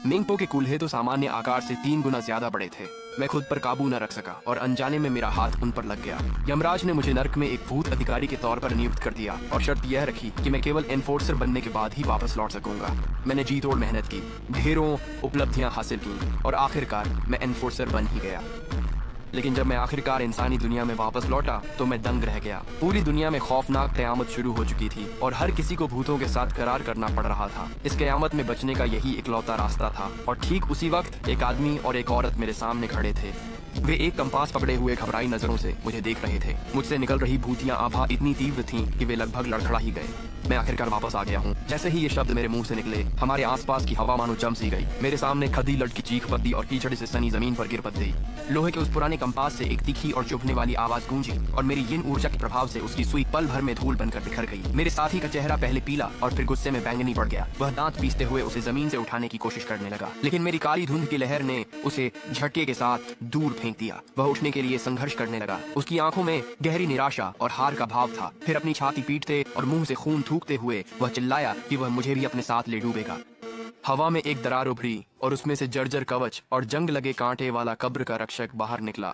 मिंगपो के कूल्हे तो सामान्य आकार से 3 गुना ज्यादा बड़े थे। मैं खुद पर काबू न रख सका और अनजाने में मेरा हाथ उन पर लग गया। यमराज ने मुझे नर्क में एक भूत अधिकारी के तौर पर नियुक्त कर दिया और शर्त यह रखी कि मैं केवल एनफोर्सर बनने के बाद ही वापस लौट सकूंगा। मैंने जी तोड़ मेहनत की, ढेरों उपलब्धियां हासिल की और आखिरकार मैं एनफोर्सर बन ही गया। लेकिन जब मैं आखिरकार इंसानी दुनिया में वापस लौटा तो मैं दंग रह गया। पूरी दुनिया में खौफनाक कयामत शुरू हो चुकी थी और हर किसी को भूतों के साथ करार करना पड़ रहा था। इस कयामत में बचने का यही इकलौता रास्ता था और ठीक उसी वक्त एक आदमी और एक औरत मेरे सामने खड़े थे। वे एक कंपास पकड़े हुए घबराई नजरों से मुझे देख रहे थे। मुझसे निकल रही भूतियां आभा इतनी तीव्र थीं कि वे लगभग लड़खड़ा ही गए। मैं आखिरकार वापस आ गया हूँ। जैसे ही ये शब्द मेरे मुंह से निकले, हमारे आसपास की हवा मानो जम सी गई। मेरे सामने खदी लड़की चीख पड़ती और कीचड़ से सनी जमीन पर गिर पड़ गई। लोहे के उस पुराने कंपास से एक तीखी और चुभने वाली आवाज गूंजी और मेरी यिन ऊर्जा के प्रभाव से उसकी सुई पल भर में धूल बनकर बिखर गई। मेरे साथी का चेहरा पहले पीला और फिर गुस्से में बैंगनी पड़ गया। वह दांत पीसते हुए उसे जमीन से उठाने की कोशिश करने लगा, लेकिन मेरी काली धुंध की लहर ने उसे झटके के साथ दूर फेंक दिया। वह उठने के लिए संघर्ष करने लगा। उसकी आंखों में गहरी निराशा और हार का भाव था। फिर अपनी छाती पीटते और मुंह से खून थूकते हुए वह चिल्लाया कि वह मुझे भी अपने साथ ले डूबेगा। हवा में एक दरार उभरी और उसमें से जर्जर कवच और जंग लगे कांटे वाला कब्र का रक्षक बाहर निकला।